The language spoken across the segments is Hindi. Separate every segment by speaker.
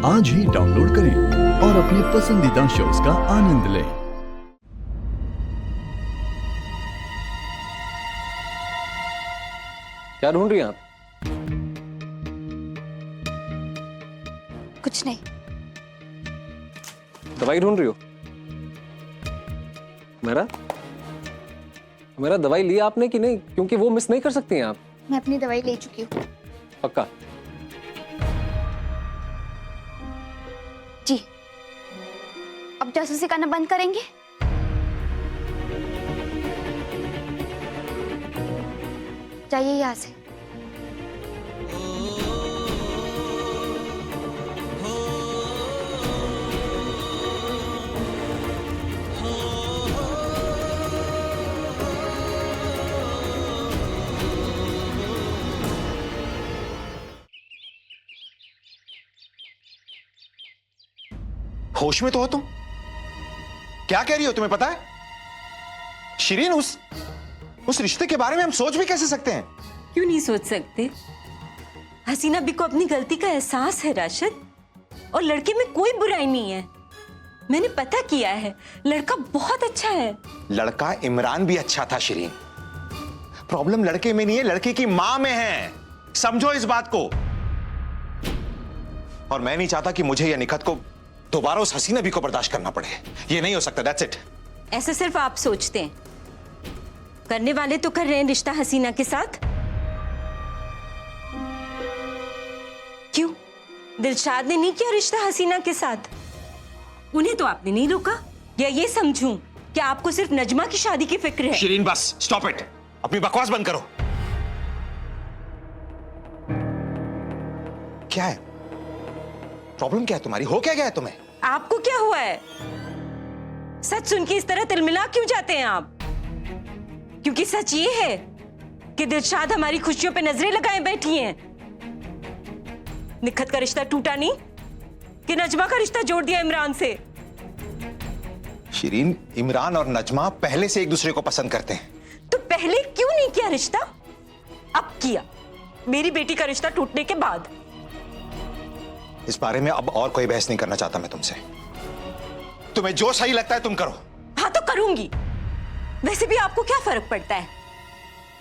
Speaker 1: आज ही डाउनलोड करें और अपने पसंदीदा शोज का आनंद लें।
Speaker 2: क्या ढूंढ रही हैं आप?
Speaker 3: कुछ नहीं।
Speaker 2: दवाई ढूंढ रही हो? मेरा दवाई लिया आपने कि नहीं? क्योंकि वो मिस नहीं कर सकती हैं आप।
Speaker 3: मैं अपनी दवाई ले चुकी हूँ।
Speaker 2: पक्का?
Speaker 3: जी। अब जासूसी करना बंद करेंगे? जाइए यहाँ से।
Speaker 4: होश में तो हो तुम? क्या कह रही हो? तुम्हें पता है शिरीन, उस रिश्ते के बारे में हम सोच भी कैसे सकते हैं?
Speaker 5: क्यों नहीं सोच सकते? हसीना बी को अपनी गलती का एहसास है राशिद, और लड़के में कोई बुराई नहीं है। मैंने पता किया है, लड़का बहुत अच्छा है।
Speaker 4: लड़का इमरान भी अच्छा था शिरीन। प्रॉब्लम लड़के में नहीं है, लड़के की मां में है। समझो इस बात को। और मैं नहीं चाहता कि मुझे या निखत को दोबारा उस हसीना बी को बर्दाश्त करना पड़े। ये नहीं हो सकता। That's it.
Speaker 5: ऐसा सिर्फ आप सोचते हैं, करने वाले तो कर रहे हैं रिश्ता हसीना के साथ। क्यों? दिलशाद ने नहीं किया रिश्ता हसीना के साथ? उन्हें तो आपने नहीं रोका? या ये समझूं कि आपको सिर्फ नजमा की शादी की फिक्र है?
Speaker 4: Shirin bus stop it. अपनी बकवास बंद करो। क्या है प्रॉब्लम? क्या है तुम्हारी? हो क्या गया है तुम्हें?
Speaker 5: आपको क्या हुआ है? सच सुन के इस तरह तिलमिला क्यों जाते हैं आप? क्योंकि सच ये है कि दिलशाद हमारी खुशियों पे नजरें लगाए बैठी हैं। निखत का रिश्ता टूटा नहीं कि नजमा का रिश्ता जोड़ दिया इमरान से?
Speaker 4: शिरीन, इमरान और नजमा पहले से एक दूसरे को पसंद करते हैं।
Speaker 5: तो पहले क्यों नहीं किया रिश्ता? अब किया, मेरी बेटी का रिश्ता टूटने के बाद।
Speaker 4: इस बारे में अब और कोई बहस नहीं करना चाहता मैं तुमसे। तुम्हें जो सही लगता है तुम करो।
Speaker 5: हाँ तो करूंगी। वैसे भी आपको क्या फर्क पड़ता है?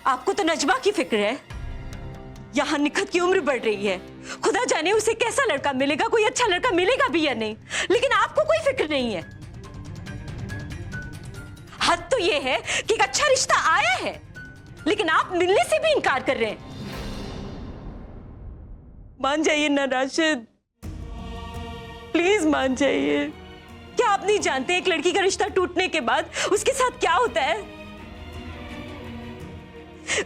Speaker 5: आपको तो नजमा की फिक्र है। यहां निखत की उम्र बढ़ रही है, खुदा जाने उसे कैसा लड़का मिलेगा, कोई अच्छा लड़का मिलेगा भी या नहीं, लेकिन आपको कोई फिक्र नहीं है। हद तो यह है कि एक अच्छा रिश्ता आया है, लेकिन आप मिलने से भी इनकार कर रहे हैं। मान जाइए ना राशिद, प्लीज मान जाइए। क्या आप नहीं जानते एक लड़की का रिश्ता टूटने के बाद उसके साथ क्या होता है?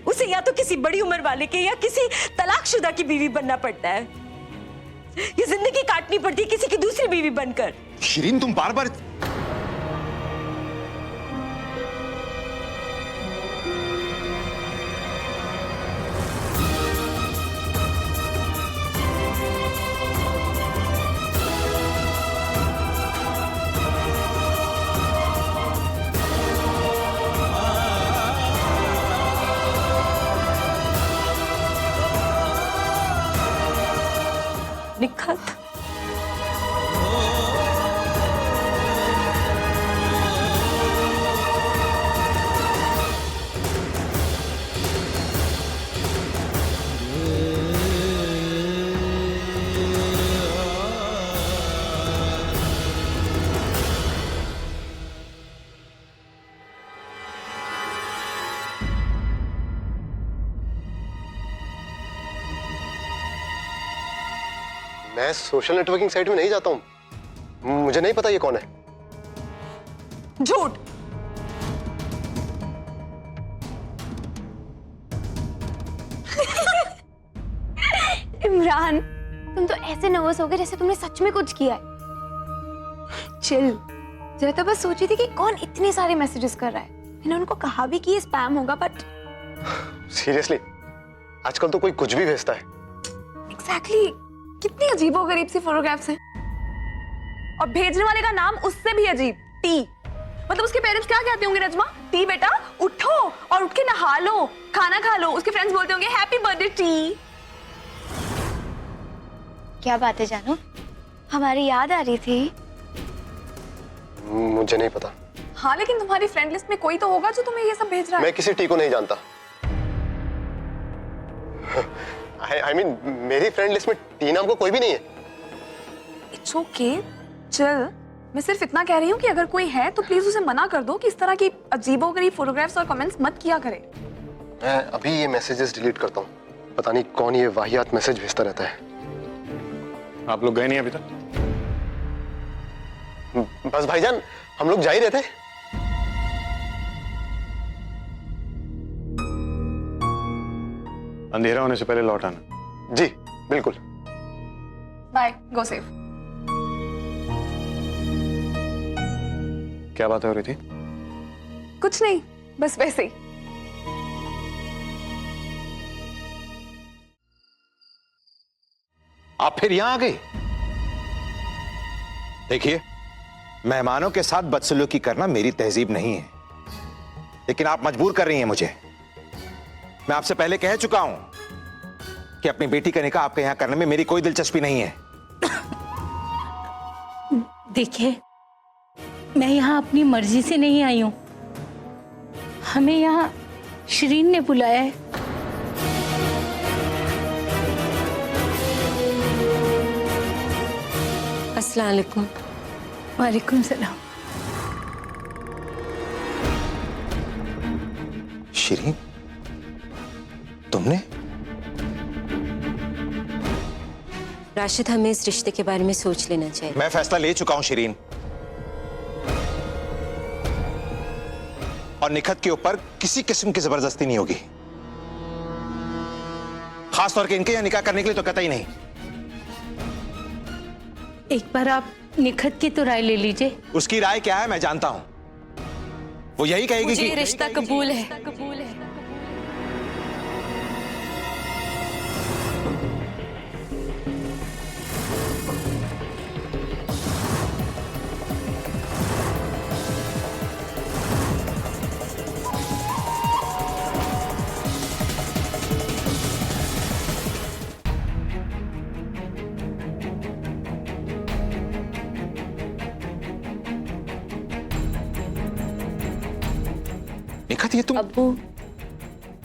Speaker 5: उसे या तो किसी बड़ी उम्र वाले के या किसी तलाकशुदा की बीवी बनना पड़ता है, या जिंदगी काटनी पड़ती है किसी की दूसरी बीवी बनकर।
Speaker 4: शिरीन, तुम बार बार
Speaker 5: निखत,
Speaker 6: मैं सोशल नेटवर्किंग साइट में नहीं जाता हूं, मुझे नहीं पता ये कौन है।
Speaker 5: झूठ।
Speaker 3: इमरान, तुम तो ऐसे नर्वस हो गए जैसे तुमने सच में कुछ किया है। चिल। जरा तो बस सोची थी कि कौन इतने सारे मैसेजेस कर रहा है। मैंने उनको कहा भी कि ये स्पैम होगा, बट
Speaker 6: सीरियसली आजकल तो कोई कुछ भी भेजता है।
Speaker 3: एग्जैक्टली। कितनी अजीबोगरीब सी फोटोग्राफ्स हैं, और भेजने वाले का नाम उससे भी अजीब, टी। मतलब उसके पेरेंट्स क्या कहते होंगे? नजमा, टी बेटा उठो और उठ के नहा लो, खाना खा लो। उसके फ्रेंड्स बोलते होंगे हैप्पी बर्थडे टी। क्या बात है जानू,
Speaker 7: हमारी याद आ रही थी।
Speaker 6: मुझे नहीं पता।
Speaker 3: हाँ लेकिन तुम्हारी फ्रेंड लिस्ट में कोई तो होगा जो तुम्हें ये सब भेज रहा है।
Speaker 6: मैं किसी टी को नहीं जानता। I mean, मेरी फ्रेंड लिस्ट में टी नाम को कोई भी नहीं है।
Speaker 3: इट्स ओके, चल। मैं सिर्फ इतना कह रही हूँ कि अगर कोई है तो प्लीज उसे मना कर दो कि इस तरह की अजीबोगरीब फोटोग्राफ्स और कमेंट्स मत किया करे।
Speaker 6: मैं अभी ये मैसेजेस डिलीट करता हूँ। पता नहीं कौन ये वाहियात मैसेज भेजता रहता है।
Speaker 4: आप लोग गए नहीं अभी तक?
Speaker 6: बस भाईजान, हम लोग जा ही रहे थे।
Speaker 4: अंधेरा होने से पहले लौट आना।
Speaker 6: जी बिल्कुल।
Speaker 3: बाय, गो सेफ।
Speaker 4: क्या बात हो रही थी?
Speaker 3: कुछ नहीं, बस वैसे ही।
Speaker 4: आप फिर यहां आ गई? देखिए, मेहमानों के साथ बदसलूकी करना मेरी तहजीब नहीं है, लेकिन आप मजबूर कर रही हैं मुझे। मैं आपसे पहले कह चुका हूं कि अपनी बेटी का निकाह आपके यहां करने में मेरी कोई दिलचस्पी नहीं है।
Speaker 8: देखिए, मैं यहाँ अपनी मर्जी से नहीं आई हूँ। हमें यहाँ शरीन ने बुलाया है।
Speaker 5: अस्सलाम वालेकुम।
Speaker 8: वालेकुम सलाम।
Speaker 4: शिरीन, तुमने?
Speaker 5: राशिद, हमें इस रिश्ते के बारे में सोच लेना चाहिए।
Speaker 4: मैं फैसला ले चुका हूं शिरीन, और निखत के ऊपर किसी किस्म की जबरदस्ती नहीं होगी। खास तौर के इनके यहां निकाह करने के लिए तो कतई नहीं।
Speaker 8: एक बार आप निखत की तो राय ले लीजिए।
Speaker 4: उसकी राय क्या है मैं जानता हूं। वो यही कहेगी कि
Speaker 5: रिश्ता कबूल है।
Speaker 4: निखत, ये तुम?
Speaker 7: अब्बू,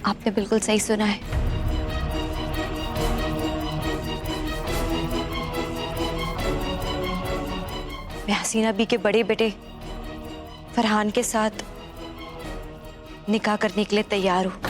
Speaker 7: आपने बिल्कुल सही सुना है। मैं हसीना बी के बड़े बेटे फरहान के साथ निकाह करने के लिए तैयार हूं।